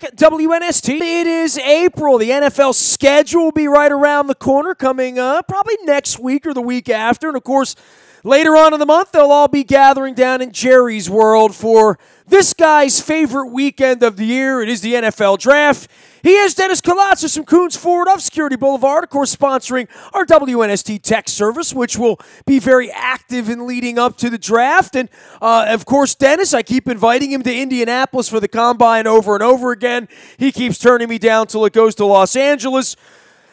WNST. It is April. The NFL schedule will be right around the corner, coming probably next week or the week after. And, of course, later on in the month, they'll all be gathering down in Jerry's World for this guy's favorite weekend of the year. It is the NFL Draft. He is Dennis Koulatsos from Coons Ford of Security Boulevard, of course, sponsoring our WNST tech service, which will be very active in leading up to the draft. And, of course, Dennis, I keep inviting him to Indianapolis for the Combine over and over again. He keeps turning me down till it goes to Los Angeles.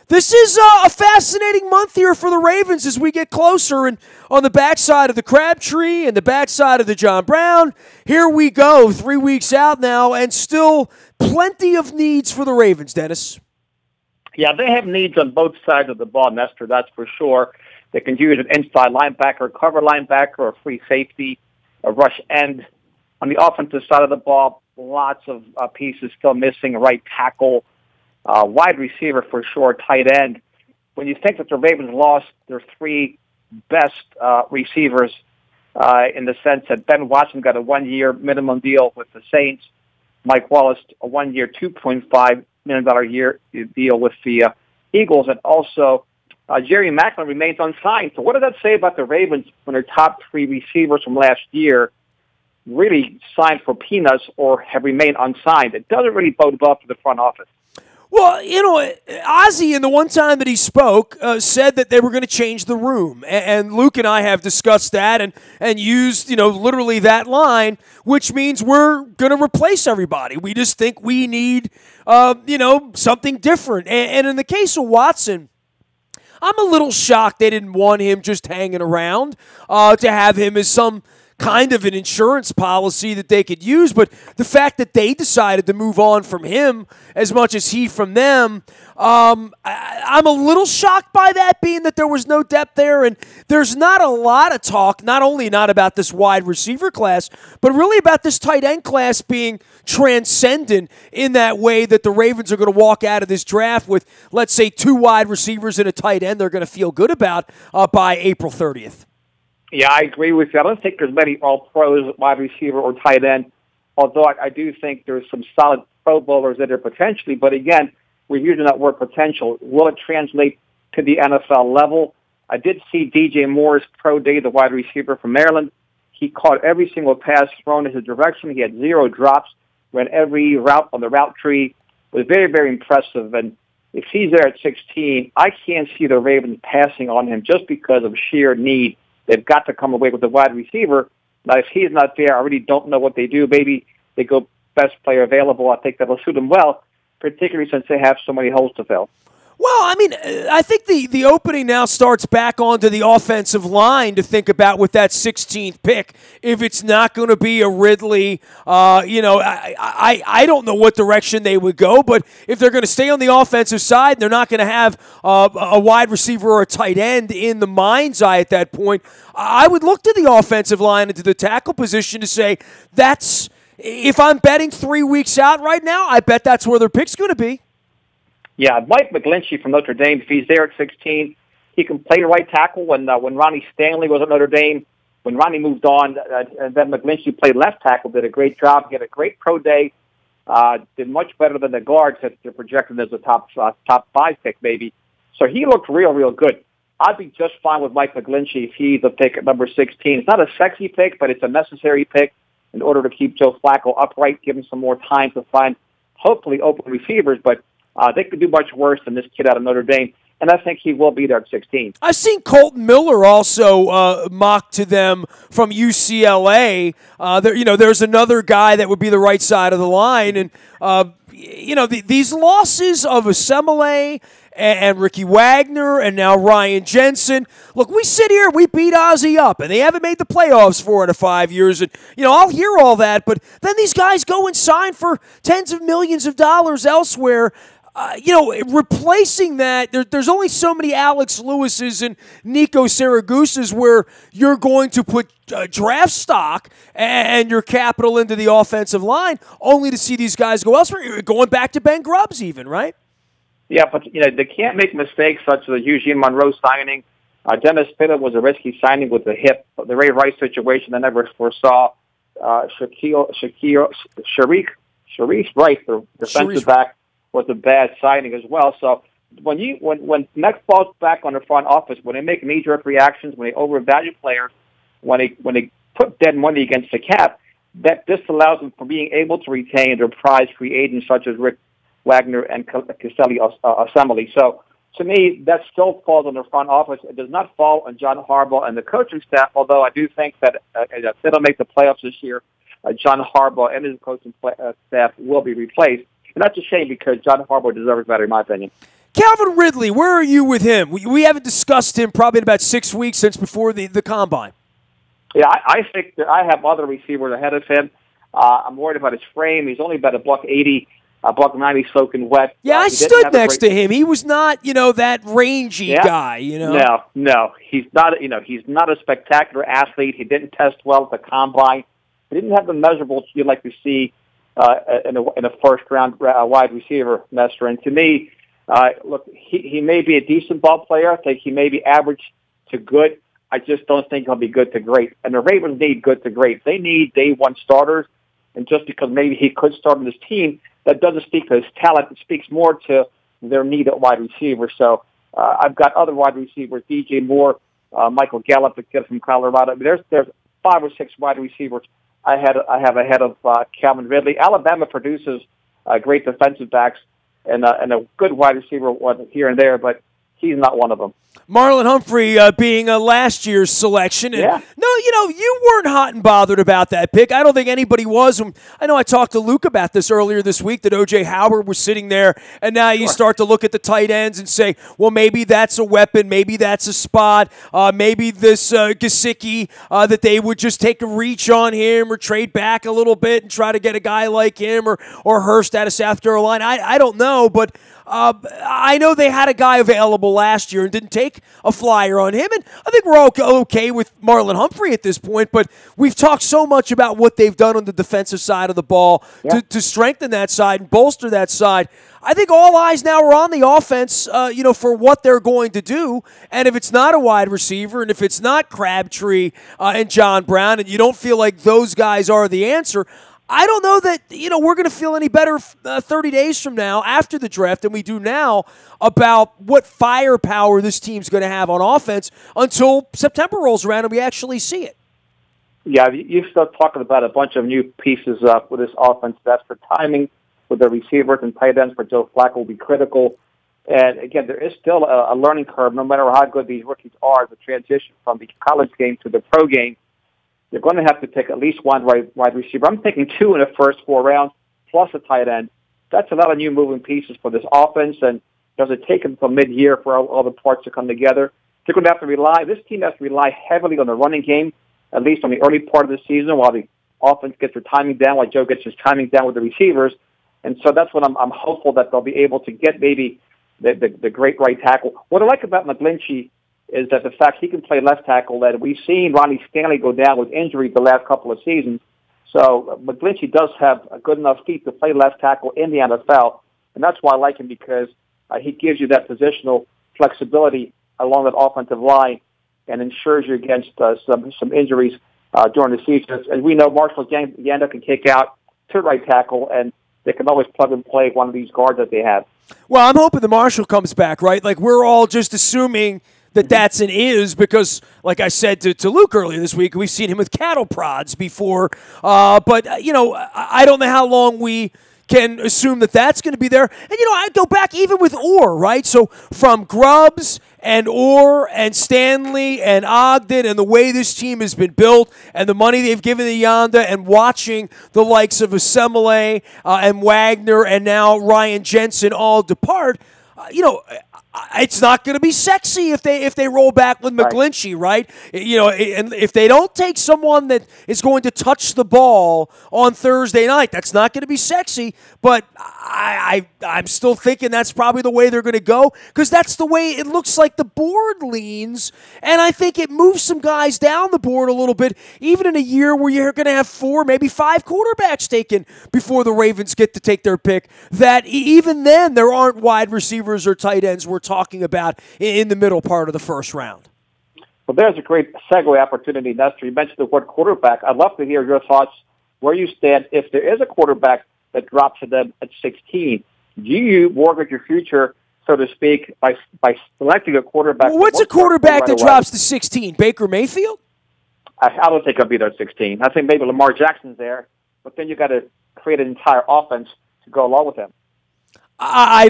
This is a fascinating month here for the Ravens as we get closer. And on the backside of the Crabtree and the backside of the John Brown, here we go, 3 weeks out now, and still plenty of needs for the Ravens, Dennis. Yeah, they have needs on both sides of the ball, Nestor, that's for sure. They can use an inside linebacker, cover linebacker, a free safety, a rush end. On the offensive side of the ball, lots of pieces still missing, right tackle, wide receiver for sure, tight end. When you think that the Ravens lost their three best receivers in the sense that Ben Watson got a one-year minimum deal with the Saints, Mike Wallace a one-year $2.5 million year deal with the Eagles, and also Jerry Maclin remains unsigned. So what does that say about the Ravens when their top three receivers from last year really signed for peanuts or have remained unsigned? It doesn't really bode well for the front office. Well, you know, Ozzie, in the one time that he spoke, said that they were going to change the room. And Luke and I have discussed that and used, literally that line, which means we're going to replace everybody. We just think we need, something different. And in the case of Watson, I'm a little shocked they didn't want him just hanging around to have him as some kind of an insurance policy that they could use, but the fact that they decided to move on from him as much as he from them, I'm a little shocked by that, being that there was no depth there, and there's not a lot of talk, not only not about this wide receiver class, but really about this tight end class being transcendent in that way that the Ravens are going to walk out of this draft with, let's say, 2 wide receivers and a tight end they're going to feel good about by April 30th. Yeah, I agree with you. I don't think there's many all-pros, wide receiver or tight end, although I do think there's some solid Pro Bowlers in there potentially. But again, we're using that word potential. Will it translate to the NFL level? I did see DJ Moore's pro day, the wide receiver from Maryland. He caught every single pass thrown in his direction. He had 0 drops, ran every route on the route tree. It was very, very impressive. And if he's there at 16, I can't see the Ravens passing on him just because of sheer need. They've got to come away with a wide receiver. Now, if he's not there, I really don't know what they do. Maybe they go best player available. I think that'll suit them well, particularly since they have so many holes to fill. Well, I mean, I think the opening now starts back onto the offensive line to think about with that 16th pick. If it's not going to be a Ridley, I don't know what direction they would go, but if they're going to stay on the offensive side, they're not going to have a wide receiver or a tight end in the mind's eye at that point. I would look to the offensive line and to the tackle position to say that's, if I'm betting 3 weeks out right now, I bet that's where their pick's going to be. Yeah, Mike McGlinchey from Notre Dame, if he's there at 16, he can play right tackle. When Ronnie Stanley was at Notre Dame, when Ronnie moved on, and then McGlinchey played left tackle, did a great job. He had a great pro day, did much better than the guards that they're projecting as a top 5 pick maybe. So he looked real good. I'd be just fine with Mike McGlinchey if he's a pick at number 16. It's not a sexy pick, but it's a necessary pick in order to keep Joe Flacco upright, give him some more time to find hopefully open receivers, but they could do much worse than this kid out of Notre Dame, and I think he will be there at 16. I've seen Colton Miller also mocked to them from UCLA. There's another guy that would be the right side of the line, and these losses of Asemele and Ricky Wagner and now Ryan Jensen. Look, we sit here, we beat Ozzie up, and they haven't made the playoffs 4 out of 5 years. And, I'll hear all that, but then these guys go and sign for tens of millions of dollars elsewhere. Replacing that, there's only so many Alex Lewis's and Nico Syragus's where you're going to put draft stock and your capital into the offensive line, only to see these guys go elsewhere. Going back to Ben Grubbs even, right? Yeah, but they can't make mistakes such as the Eugene Monroe signing. Dennis Pitta was a risky signing with the hip. The Ray Rice situation I never foresaw. Sharik Sharice Rice, the defensive back, was a bad signing as well. So when Mets falls back on the front office, when they make knee-jerk reactions, when they overvalue players, when they put dead money against the cap, that this allows them from being able to retain their prize free agents such as Rick Wagner and Caselli Assembly. So to me, that still falls on the front office. It does not fall on John Harbaugh and the coaching staff, although I do think that if they don't make the playoffs this year, John Harbaugh and his coaching staff will be replaced. And that's a shame because John Harbaugh deserves better, in my opinion. Calvin Ridley, where are you with him? We haven't discussed him probably in about 6 weeks since before the Combine. Yeah, I think that I have other receivers ahead of him. I'm worried about his frame. He's only about $180, $190 soaking wet. Yeah, I stood next to him. He was not, that rangy guy, No, he's not. He's not a spectacular athlete. He didn't test well at the Combine. He didn't have the measurables you'd like to see in a first-round wide receiver, Nestor. And to me, look, he may be a decent ball player. I think he may be average to good. I just don't think he'll be good to great. And the Ravens need good to great. They need day one starters. And just because maybe he could start on this team, that doesn't speak to his talent. It speaks more to their need at wide receiver. So I've got other wide receivers, DJ Moore, Michael Gallup, the kid from Colorado. I mean, there's 5 or 6 wide receivers I have ahead of Calvin Ridley. Alabama produces great defensive backs and a good wide receiver one here and there, but he's not one of them. Marlon Humphrey being a last year's selection. And yeah. No, you weren't hot and bothered about that pick. I don't think anybody was. I know I talked to Luke about this earlier this week, that O.J. Howard was sitting there, and now you start to look at the tight ends and say, well, maybe that's a weapon, maybe that's a spot, maybe this Gesicki, that they would just take a reach on him or trade back a little bit and try to get a guy like him or Hurst out of South Carolina. I don't know, but I know they had a guy available last year and didn't take a flyer on him, and I think we're all okay with Marlon Humphrey at this point, but we've talked so much about what they've done on the defensive side of the ball to strengthen that side and bolster that side. I think all eyes now are on the offense, for what they're going to do, and if it's not a wide receiver and if it's not Crabtree and John Brown and you don't feel like those guys are the answer, I don't know that, we're going to feel any better 30 days from now after the draft than we do now about what firepower this team's going to have on offense until September rolls around and we actually see it. Yeah, you start talking about a bunch of new pieces with this offense. That's for timing with the receivers and tight ends for Joe Flacco will be critical. And, again, there is still a learning curve no matter how good these rookies are, the transition from the college game to the pro game. You're going to have to take at least one wide receiver. I'm taking 2 in the first 4 rounds, plus a tight end. That's a lot of new moving pieces for this offense, and does it take until mid-year for all the parts to come together? They're going to have to this team has to rely heavily on the running game, at least on the early part of the season, while the offense gets their timing down, while Joe gets his timing down with the receivers. And so that's what I'm hopeful that they'll be able to get maybe the great right tackle. What I like about McGlinchey is that the fact he can play left tackle, that we've seen Ronnie Stanley go down with injury the last couple of seasons. So McGlinchey does have a good enough feet to play left tackle in the NFL, and that's why I like him because he gives you that positional flexibility along that offensive line and ensures you against some injuries during the season. As we know, Marshall Yanda can kick out to right tackle, and they can always plug and play one of these guards that they have. Well, I'm hoping the Marshall comes back, right? Like, we're all just assuming that that's an is because, like I said to Luke earlier this week, we've seen him with cattle prods before. But, I don't know how long we can assume that that's going to be there. And, I go back even with Orr, right? So from Grubbs and Orr and Stanley and Ogden and the way this team has been built and the money they've given to Yanda and watching the likes of Assembly and Wagner and now Ryan Jensen all depart, it's not going to be sexy if they roll back with McGlinchey, right? And if they don't take someone that is going to touch the ball on Thursday night, that's not going to be sexy. But I'm still thinking that's probably the way they're going to go because that's the way it looks like the board leans. And I think it moves some guys down the board a little bit, even in a year where you're going to have 4, maybe 5 quarterbacks taken before the Ravens get to take their pick, that even then there aren't wide receivers or tight ends we're talking about in the middle part of the first round. Well, there's a great segue opportunity, Nestor. You mentioned the word quarterback. I'd love to hear your thoughts, where you stand. If there is a quarterback that drops to them at 16. Do you mortgage your future, so to speak, by selecting a quarterback? Well, what's a quarterback that drops to 16? Baker Mayfield? I don't think he'll be there at 16. I think maybe Lamar Jackson's there, but then you got to create an entire offense to go along with him. I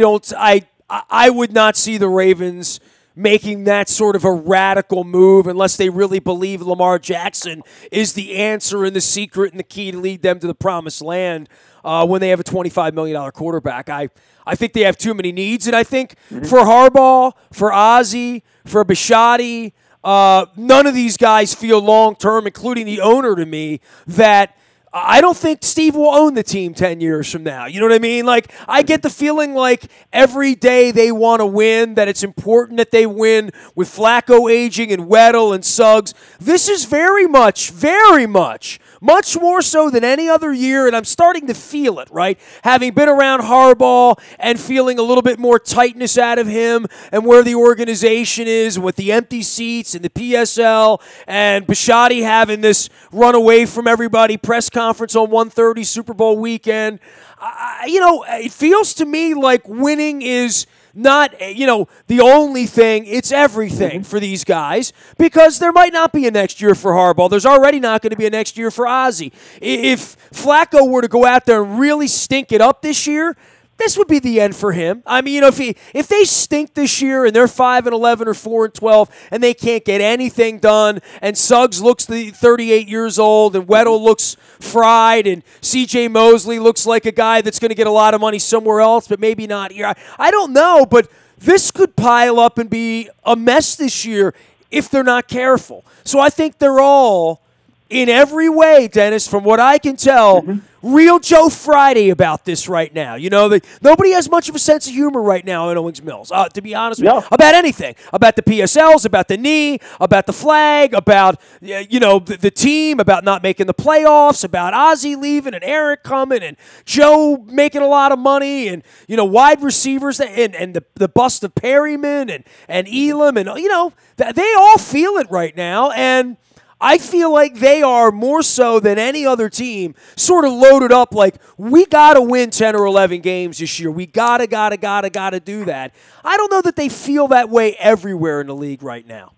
would not see the Ravens making that sort of a radical move unless they really believe Lamar Jackson is the answer and the secret and the key to lead them to the promised land when they have a $25 million quarterback. I think they have too many needs, and I think for Harbaugh, for Ozzie, for Bisciotti, none of these guys feel long-term, including the owner to me, that I don't think Steve will own the team 10 years from now. You know what I mean? Like, I get the feeling like every day they want to win, that it's important that they win with Flacco aging and Weddle and Suggs. This is very much much more so than any other year, and I'm starting to feel it, right? Having been around Harbaugh and feeling a little bit more tightness out of him and where the organization is with the empty seats and the PSL and Bisciotti having this run away from everybody press conference on 1:30 Super Bowl weekend. It feels to me like winning is not, the only thing, it's everything for these guys, because there might not be a next year for Harbaugh. There's already not going to be a next year for Ozzie. If Flacco were to go out there and really stink it up this year, this would be the end for him. I mean, if they stink this year and they're 5-11 or 4-12 and they can't get anything done, and Suggs looks 38 years old and Weddle looks fried and C.J. Mosley looks like a guy that's going to get a lot of money somewhere else, but maybe not here. I don't know, but this could pile up and be a mess this year if they're not careful. So I think they're all, in every way, Dennis, from what I can tell, real Joe Friday about this right now. Nobody has much of a sense of humor right now in Owings Mills, to be honest with you, about anything. About the PSLs, about the knee, about the flag, about the team, about not making the playoffs, about Ozzie leaving and Eric coming and Joe making a lot of money and, wide receivers and the bust of Perryman and Elam. And, they all feel it right now. And I feel like they are more so than any other team sort of loaded up like, we got to win 10 or 11 games this year. We got to do that. I don't know that they feel that way everywhere in the league right now.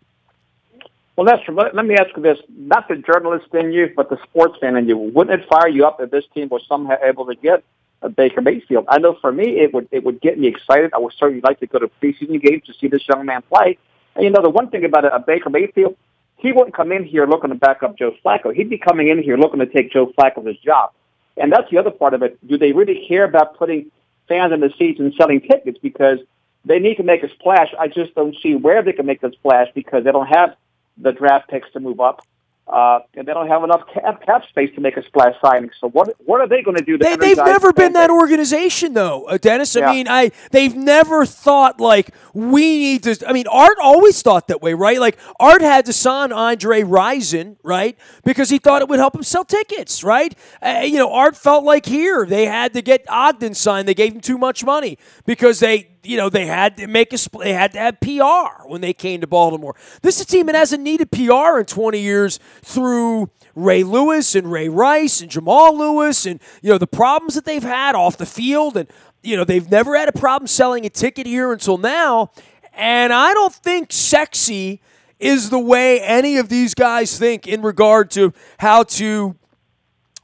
Well, Nestor, let me ask you this. Not the journalist in you, but the sports fan in you. Wouldn't it fire you up if this team was somehow able to get a Baker Mayfield? I know for me, it would get me excited. I would certainly like to go to preseason games to see this young man play. And, the one thing about a Baker Mayfield, he wouldn't come in here looking to back up Joe Flacco. He'd be coming in here looking to take Joe Flacco's job. And that's the other part of it. Do they really care about putting fans in the seats and selling tickets? Because they need to make a splash. I just don't see where they can make a splash because they don't have the draft picks to move up. And they don't have enough cap space to make a splash signing. So what are they going to do? They've never been that organization, though, Dennis. I mean, they've never thought, like, we need to – I mean, Art always thought that way, right? Like, Art had to sign Andre Rison, right, because he thought it would help him sell tickets, right? Art felt like here they had to get Ogden signed. They gave him too much money because they had to have PR when they came to Baltimore. This is a team that hasn't needed PR in 20 years through Ray Lewis and Ray Rice and Jamal Lewis and, the problems that they've had off the field. And, they've never had a problem selling a ticket here until now. And I don't think sexy is the way any of these guys think in regard to how to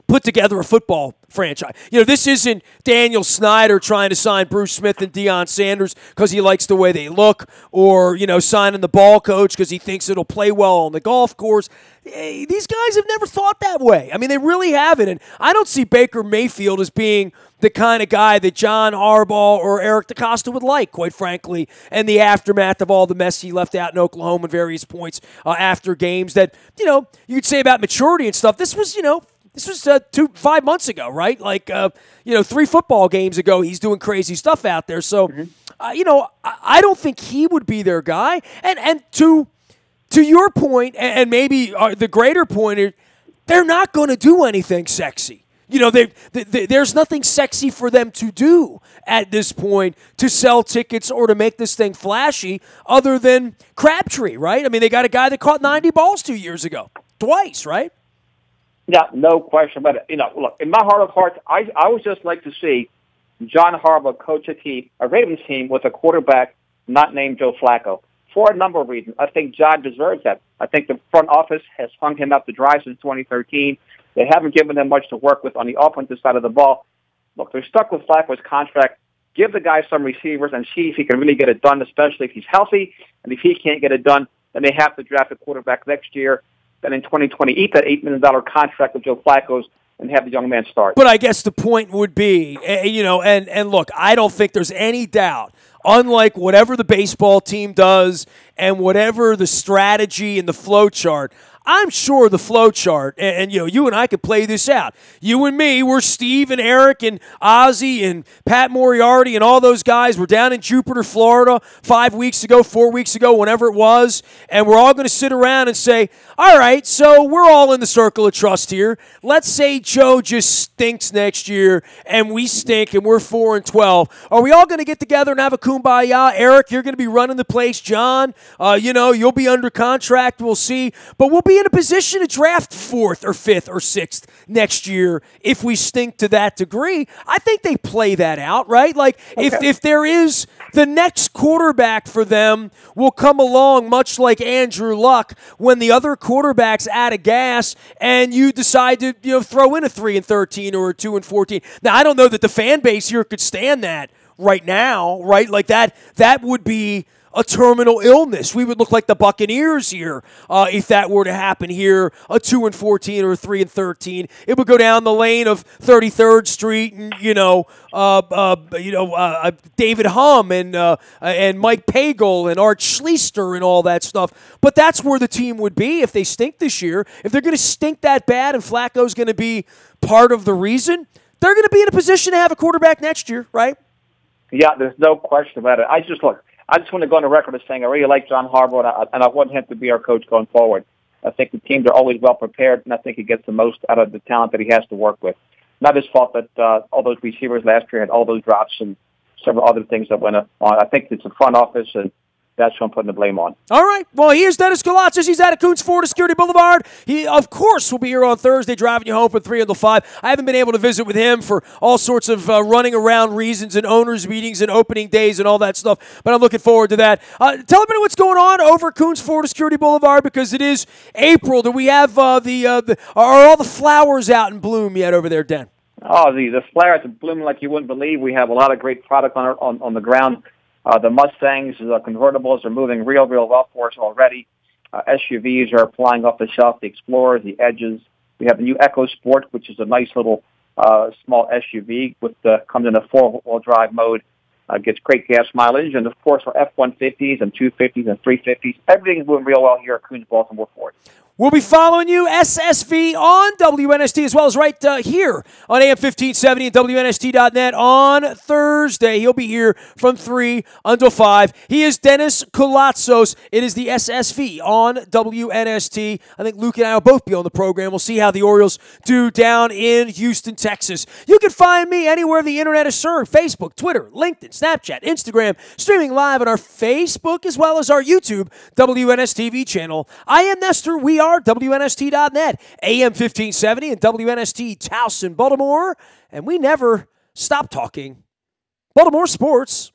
put together a football franchise. This isn't Daniel Snyder trying to sign Bruce Smith and Deion Sanders because he likes the way they look, or, signing the ball coach because he thinks it'll play well on the golf course. These guys have never thought that way. I mean, they really haven't. And I don't see Baker Mayfield as being the kind of guy that John Harbaugh or Eric DeCosta would like, quite frankly, and the aftermath of all the mess he left out in Oklahoma at various points after games that, you could say about maturity and stuff. This was 5 months ago, right? Like, 3 football games ago, he's doing crazy stuff out there. So, I don't think he would be their guy. And to your point, and maybe the greater point, they're not going to do anything sexy. There's nothing sexy for them to do at this point to sell tickets or to make this thing flashy other than Crabtree, right? I mean, they got a guy that caught 90 balls 2 years ago. Twice, right? Yeah, no question about it. Look, in my heart of hearts, I would just like to see John Harbaugh coach a Ravens team with a quarterback not named Joe Flacco for a number of reasons. I think John deserves that. I think the front office has hung him out to dry since 2013. They haven't given him much to work with on the offensive side of the ball. Look, they're stuck with Flacco's contract. Give the guy some receivers and see if he can really get it done, especially if he's healthy. And if he can't get it done, then they have to draft a quarterback next year. Then in 2020, eat that $8 million contract with Joe Flacco's and have the young man start. But I guess the point would be, and look, I don't think there's any doubt, unlike whatever the baseball team does and whatever the strategy and the flow chart, I'm sure the flow chart, and you and I could play this out. You and me, we're Steve and Eric and Ozzy and Pat Moriarty and all those guys. We're down in Jupiter, Florida 5 weeks ago, 4 weeks ago, whenever it was, and we're all going to sit around and say, all right, so we're all in the circle of trust here. Let's say Joe just stinks next year and we stink and we're 4-12. Are we all going to get together and have a kumbaya? Eric, you're going to be running the place. John, you'll be under contract. We'll see. But we'll be in a position to draft 4th or 5th or 6th next year if we stink to that degree. I think they play that out, right? Like, if there is the next quarterback for them will come along much like Andrew Luck when the other quarterback's out of gas and you decide to throw in a 3-13 or a 2-14. Now, I don't know that the fan base here could stand that right now, right? Like that would be a terminal illness. We would look like the Buccaneers here if that were to happen here, a 2-14 or a 3-13. It would go down the lane of 33rd Street and David Humm and Mike Pagel and Art Schleister and all that stuff. But that's where the team would be if they stink this year. If they're going to stink that bad and Flacco's going to be part of the reason, they're going to be in a position to have a quarterback next year, right? Yeah, there's no question about it. I just want to go on the record as saying I really like John Harbaugh, and I want him to be our coach going forward. I think the teams are always well prepared, and I think he gets the most out of the talent that he has to work with. Not his fault that all those receivers last year had all those drops and several other things that went on. I think it's the front office, and that's who I'm putting the blame on. All right. Well, here's Dennis Koulatsos. He's out of Coons Florida Security Boulevard. He, of course, will be here on Thursday driving you home from 3 until 5. I haven't been able to visit with him for all sorts of running around reasons and owners' meetings and opening days and all that stuff, but I'm looking forward to that. Tell everybody what's going on over at Coons Florida Security Boulevard because it is April. Do we have are all the flowers out in bloom yet over there, Den? Oh, the flowers are blooming like you wouldn't believe. We have a lot of great product on the ground. The Mustangs, convertibles are moving real well for us already. SUVs are flying off the shelf, the Explorers, the Edges. We have the new EcoSport, which is a nice little small SUV comes in a 4-wheel drive mode, gets great gas mileage, and of course our F-150s and 250s and 350s. Everything's moving real well here at Coons Baltimore Ford. We'll be following you, SSV, on WNST, as well as right here on AM 1570 and WNST.net on Thursday. He'll be here from 3 until 5. He is Dennis Koulatsos. It is the SSV on WNST. I think Luke and I will both be on the program. We'll see how the Orioles do down in Houston, Texas. You can find me anywhere the internet is served. Facebook, Twitter, LinkedIn, Snapchat, Instagram, streaming live on our Facebook as well as our YouTube WNSTV channel. I am Nestor. We are WNST.net, AM 1570 and WNST Towson, Baltimore. And we never stop talking Baltimore sports.